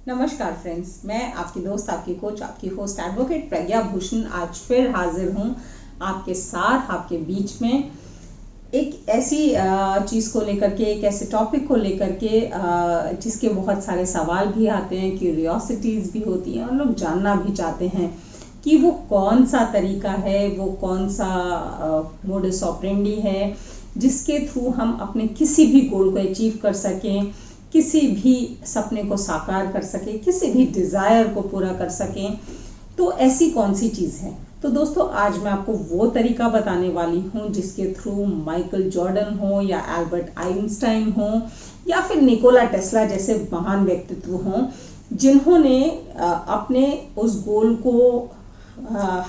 नमस्कार फ्रेंड्स, मैं आपकी दोस्त, आपकी कोच, आपकी होस्ट एडवोकेट प्रज्ञा भूषण आज फिर हाजिर हूँ आपके साथ, आपके बीच में एक ऐसी चीज़ को लेकर के, एक ऐसे टॉपिक को लेकर के जिसके बहुत सारे सवाल भी आते हैं, क्यूरियोसिटीज़ भी होती हैं और लोग जानना भी चाहते हैं कि वो कौन सा तरीका है, वो कौन सा मोडस ऑपरेंडी है जिसके थ्रू हम अपने किसी भी गोल को अचीव कर सकें, किसी भी सपने को साकार कर सके, किसी भी डिज़ायर को पूरा कर सकें। तो ऐसी कौन सी चीज़ है? तो दोस्तों, आज मैं आपको वो तरीका बताने वाली हूँ जिसके थ्रू माइकल जॉर्डन हो या एल्बर्ट आइंस्टाइन हो या फिर निकोला टेस्ला जैसे महान व्यक्तित्व हों, जिन्होंने अपने उस गोल को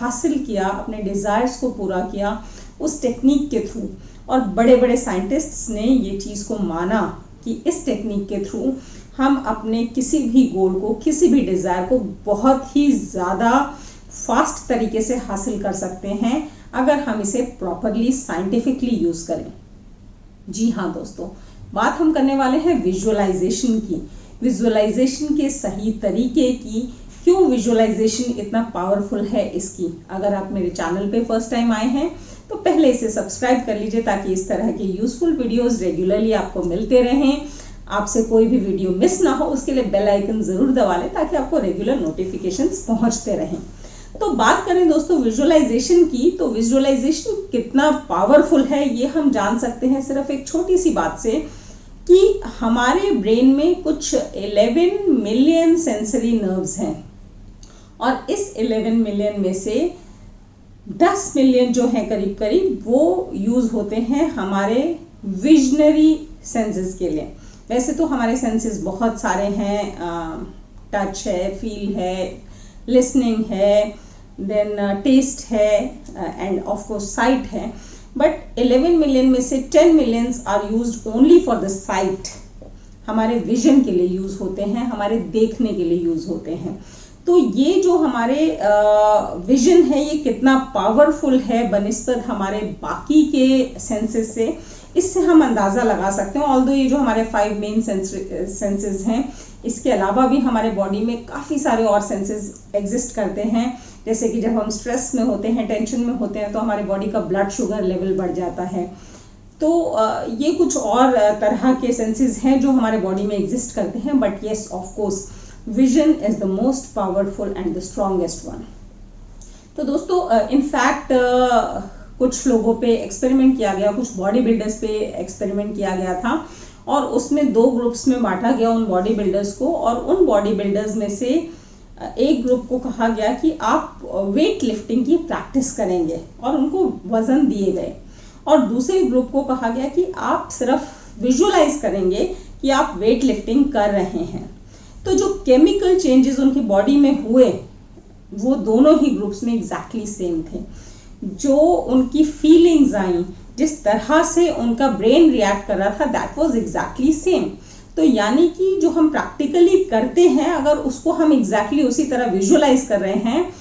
हासिल किया, अपने डिज़ायर्स को पूरा किया उस टेक्निक के थ्रू। और बड़े बड़े साइंटिस्ट्स ने ये चीज़ को माना कि इस टेक्निक के थ्रू हम अपने किसी भी गोल को, किसी भी डिज़ायर को बहुत ही ज़्यादा फास्ट तरीके से हासिल कर सकते हैं अगर हम इसे प्रॉपरली साइंटिफिकली यूज़ करें। जी हाँ दोस्तों, बात हम करने वाले हैं विजुअलाइजेशन की, विजुअलाइजेशन के सही तरीके की। क्यों विजुअलाइजेशन इतना पावरफुल है इसकी। अगर आप मेरे चैनल पे फर्स्ट टाइम आए हैं तो पहले इसे सब्सक्राइब कर लीजिए ताकि इस तरह के यूजफुल वीडियोस रेगुलरली आपको मिलते रहें। आपसे कोई भी वीडियो मिस ना हो उसके लिए बेल आइकन जरूर दबा लें ताकि आपको रेगुलर नोटिफिकेशंस पहुंचते रहें। तो बात करें दोस्तों विजुअलाइजेशन की, तो विजुअलाइजेशन कितना पावरफुल है ये हम जान सकते हैं सिर्फ एक छोटी सी बात से कि हमारे ब्रेन में कुछ 11 मिलियन सेंसरी नर्व्स हैं और इस 11 मिलियन में से 10 मिलियन जो है करीब करीब वो यूज होते हैं हमारे विजनरी सेंसेस के लिए। वैसे तो हमारे सेंसेस बहुत सारे हैं, टच है, फील है, लिसनिंग है, देन टेस्ट है एंड ऑफ कोर्स साइट है। बट 11 मिलियन में से 10 millions are used only for the sight, हमारे विजन के लिए यूज होते हैं, हमारे देखने के लिए यूज होते हैं। तो ये जो हमारे विजन है ये कितना पावरफुल है बनिस्बत हमारे बाकी के सेंसेस से, इससे हम अंदाज़ा लगा सकते हैं। ऑल्दो ये जो हमारे 5 मेन सेंसेस हैं, इसके अलावा भी हमारे बॉडी में काफ़ी सारे और सेंसेस एग्जिस्ट करते हैं। जैसे कि जब हम स्ट्रेस में होते हैं, टेंशन में होते हैं, तो हमारे बॉडी का ब्लड शुगर लेवल बढ़ जाता है। तो ये कुछ और तरह के सेंसेस हैं जो हमारे बॉडी में एग्जिस्ट करते हैं। But yes, of course vision is the most powerful and the strongest one. तो दोस्तों, इनफैक्ट कुछ लोगों पे एक्सपेरिमेंट किया गया, कुछ बॉडी बिल्डर्स पे एक्सपेरिमेंट किया गया था और उसमें 2 ग्रुप्स में बांटा गया उन बॉडी बिल्डर्स को। और उन बॉडी बिल्डर्स में से एक ग्रुप को कहा गया कि आप वेट लिफ्टिंग की प्रैक्टिस करेंगे और उनको वजन दिए गए, और दूसरे ग्रुप को कहा गया कि आप सिर्फ विजुअलाइज करेंगे कि आप वेट लिफ्टिंग कर रहे हैं। तो जो केमिकल चेंजेस उनकी बॉडी में हुए वो दोनों ही ग्रुप्स में एग्जैक्टली सेम थे। जो उनकी फीलिंग्स आई, जिस तरह से उनका ब्रेन रिएक्ट कर रहा था, दैट वाज एग्जैक्टली सेम। तो यानी कि जो हम प्रैक्टिकली करते हैं, अगर उसको हम एग्जैक्टली उसी तरह विजुअलाइज कर रहे हैं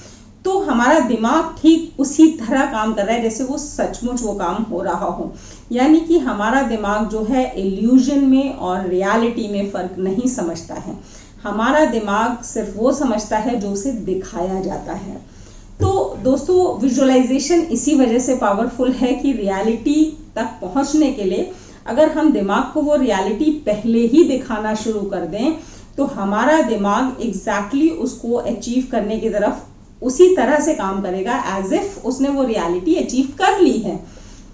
तो हमारा दिमाग ठीक उसी तरह काम कर रहा है जैसे वो सचमुच वो काम हो रहा हो। यानी कि हमारा दिमाग जो है इल्यूजन में और रियलिटी में फ़र्क नहीं समझता है। हमारा दिमाग सिर्फ वो समझता है जो उसे दिखाया जाता है। तो दोस्तों, विजुअलाइजेशन इसी वजह से पावरफुल है कि रियलिटी तक पहुंचने के लिए अगर हम दिमाग को वो रियलिटी पहले ही दिखाना शुरू कर दें तो हमारा दिमाग एग्जैक्टली उसको अचीव करने की तरफ उसी तरह से काम करेगा एज इफ उसने वो रियलिटी अचीव कर ली है।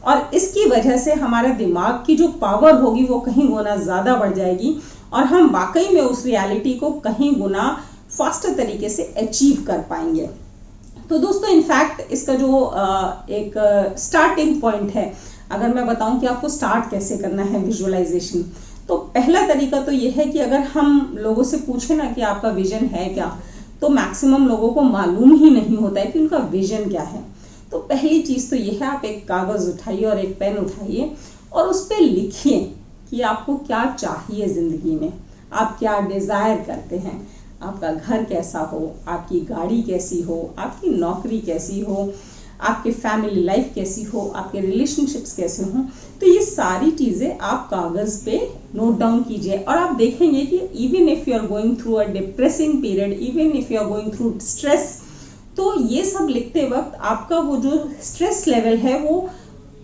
और इसकी वजह से हमारे दिमाग की जो पावर होगी वो कहीं गुना ज़्यादा बढ़ जाएगी और हम वाकई में उस रियलिटी को कहीं गुना फास्टर तरीके से अचीव कर पाएंगे। तो दोस्तों, इनफैक्ट इसका जो एक स्टार्टिंग पॉइंट है, अगर मैं बताऊं कि आपको स्टार्ट कैसे करना है विजुअलाइजेशन, तो पहला तरीका तो ये है कि अगर हम लोगों से पूछे ना कि आपका विजन है क्या, तो मैक्सिमम लोगों को मालूम ही नहीं होता है कि उनका विजन क्या है। तो पहली चीज़ तो ये है, आप एक कागज़ उठाइए और एक पेन उठाइए और उस पर लिखिए कि आपको क्या चाहिए ज़िंदगी में, आप क्या डिज़ायर करते हैं, आपका घर कैसा हो, आपकी गाड़ी कैसी हो, आपकी नौकरी कैसी हो, आपकी फैमिली लाइफ कैसी हो, आपके रिलेशनशिप्स कैसे हों। तो ये सारी चीज़ें आप कागज़ पे नोट डाउन कीजिए। और आप देखेंगे कि even if you are going through a depressing period, even if you are going through stress, तो ये सब लिखते वक्त आपका वो जो स्ट्रेस लेवल है वो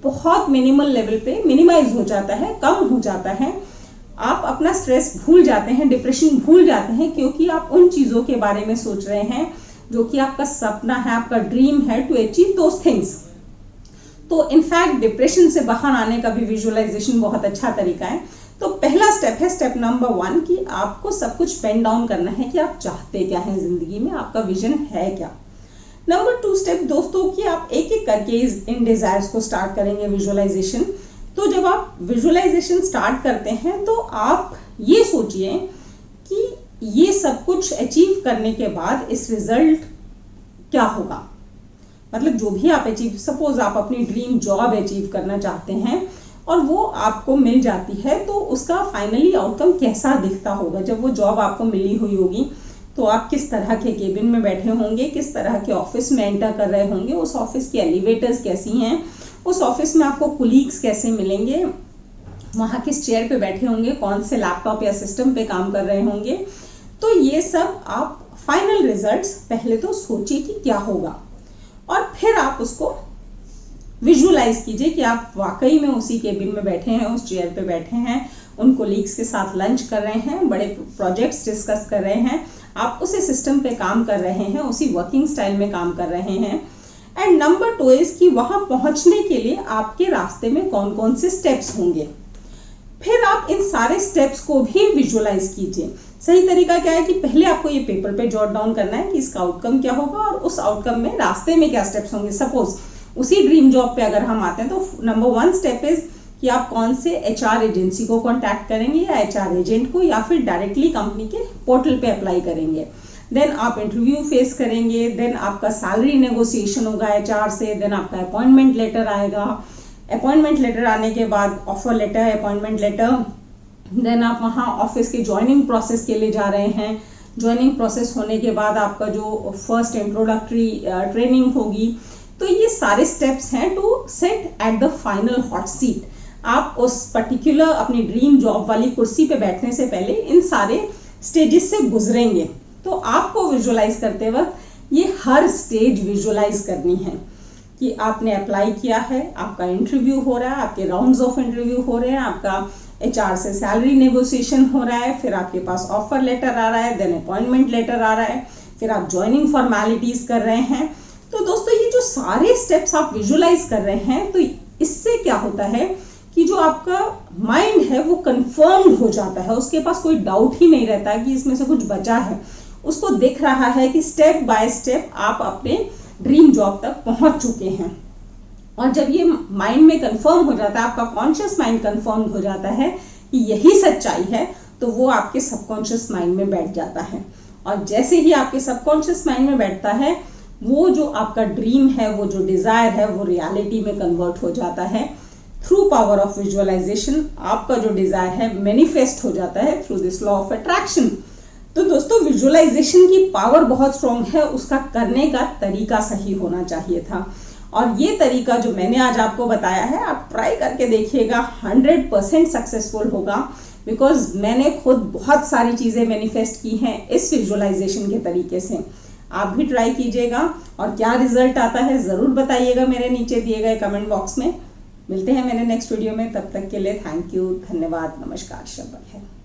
बहुत मिनिमल लेवल पे मिनिमाइज हो जाता है, कम हो जाता है। आप अपना स्ट्रेस भूल जाते हैं, डिप्रेशन भूल जाते हैं, क्योंकि आप उन चीज़ों के बारे में सोच रहे हैं जो कि आपका सपना है, आपका ड्रीम है टू अचीव दोज थिंग्स। तो इनफैक्ट डिप्रेशन से बाहर आने का भी विजुअलाइजेशन बहुत अच्छा तरीका है। तो पहला स्टेप है, स्टेप नंबर 1, कि आपको सब कुछ पेन डाउन करना है कि आप चाहते क्या हैं जिंदगी में, आपका विजन है क्या। नंबर 2 स्टेप दोस्तों कि आप एक एक करके इन डिजायर्स को स्टार्ट करेंगे विजुअलाइजेशन। तो जब आप विजुअलाइजेशन स्टार्ट करते हैं तो आप ये सोचिए कि ये सब कुछ अचीव करने के बाद इस रिजल्ट क्या होगा। मतलब जो भी आप अचीव, सपोज आप अपनी ड्रीम जॉब अचीव करना चाहते हैं और वो आपको मिल जाती है, तो उसका फाइनली आउटकम कैसा दिखता होगा। जब वो जॉब आपको मिली हुई होगी तो आप किस तरह के केबिन में बैठे होंगे, किस तरह के ऑफिस में एंटर कर रहे होंगे, उस ऑफिस की एलिवेटर्स कैसी हैं, उस ऑफिस में आपको कुलीग्स कैसे मिलेंगे, वहाँ किस चेयर पे बैठे होंगे, कौन से लैपटॉप या सिस्टम पे काम कर रहे होंगे। तो ये सब आप फाइनल रिजल्ट्स पहले तो सोचिए कि क्या होगा, और फिर आप उसको विजुअलाइज कीजिए कि आप वाकई में उसी केबिन में बैठे हैं, उस चेयर पे बैठे हैं, उन कोलीग्स के साथ लंच कर रहे हैं, बड़े प्रोजेक्ट्स डिस्कस कर रहे हैं, आप उसी सिस्टम पे काम कर रहे हैं, उसी वर्किंग स्टाइल में काम कर रहे हैं। एंड नंबर 2 इज कि वहां पहुंचने के लिए आपके रास्ते में कौन कौन से स्टेप्स होंगे। फिर आप इन सारे स्टेप्स को भी विजुअलाइज कीजिए। सही तरीका क्या है कि पहले आपको ये पेपर पे जॉट डाउन करना है कि इसका आउटकम क्या होगा और उस आउटकम में रास्ते में क्या स्टेप्स होंगे। सपोज उसी ड्रीम जॉब पे अगर हम आते हैं तो नंबर 1 स्टेप इज कि आप कौन से HR एजेंसी को कांटेक्ट करेंगे या HR एजेंट को, या फिर डायरेक्टली कंपनी के पोर्टल पे अप्लाई करेंगे। देन आप इंटरव्यू फेस करेंगे, देन आपका सैलरी नेगोशिएशन होगा HR से, देन आपका अपॉइंटमेंट लेटर आएगा, अपॉइंटमेंट लेटर आने के बाद offer letter, appointment letter, then आप वहाँ ऑफिस के ज्वाइनिंग प्रोसेस के लिए जा रहे हैं। ज्वाइनिंग प्रोसेस होने के बाद आपका जो फर्स्ट इंट्रोडक्टरी ट्रेनिंग होगी। तो ये सारे स्टेप्स हैं to set at the final hot seat. आप उस पर्टिकुलर अपनी ड्रीम जॉब वाली कुर्सी पे बैठने से पहले इन सारे स्टेजेस से गुजरेंगे। तो आपको विजुअलाइज करते वक्त ये हर स्टेज विजुअलाइज करनी है कि आपने अप्लाई किया है, आपका इंटरव्यू हो रहा है, आपके राउंड्स ऑफ इंटरव्यू हो रहे हैं, आपका HR से सैलरी नेगोशिएशन हो रहा है, फिर आपके पास ऑफर लेटर आ रहा है, देन अपॉइंटमेंट लेटर आ रहा है, फिर आप ज्वाइनिंग फॉर्मेलिटीज कर रहे हैं। तो दोस्तों ये जो सारे स्टेप्स आप विजुअलाइज कर रहे हैं, तो इससे क्या होता है कि जो आपका माइंड है वो कंफर्म्ड हो जाता है, उसके पास कोई डाउट ही नहीं रहता कि इसमें से कुछ बचा है। उसको दिख रहा है कि स्टेप बाय स्टेप आप अपने ड्रीम जॉब तक पहुंच चुके हैं। और जब ये माइंड में कंफर्म हो जाता है, आपका कॉन्शियस माइंड कंफर्म हो जाता है कि यही सच्चाई है, तो वो आपके सबकॉन्शियस माइंड में बैठ जाता है। और जैसे ही आपके सबकॉन्शियस माइंड में बैठता है, वो जो आपका ड्रीम है, वो जो डिजायर है, वो रियलिटी में कन्वर्ट हो जाता है। थ्रू पावर ऑफ विजुअलाइजेशन आपका जो डिजायर है मैनिफेस्ट हो जाता है through this law of attraction. तो दोस्तों विजुअलाइजेशन की पावर बहुत स्ट्रॉन्ग है, उसका करने का तरीका सही होना चाहिए था। और ये तरीका जो मैंने आज आपको बताया है, आप ट्राई करके देखिएगा, 100% सक्सेसफुल होगा। बिकॉज मैंने खुद बहुत सारी चीजें मैनिफेस्ट की हैं इस विजुअलाइजेशन के तरीके से। आप भी ट्राई कीजिएगा और क्या रिजल्ट आता है जरूर बताइएगा मेरे नीचे दिए गए कमेंट बॉक्स में। मिलते हैं मेरे नेक्स्ट वीडियो में, तब तक के लिए थैंक यू, धन्यवाद, नमस्कार, शब्द है।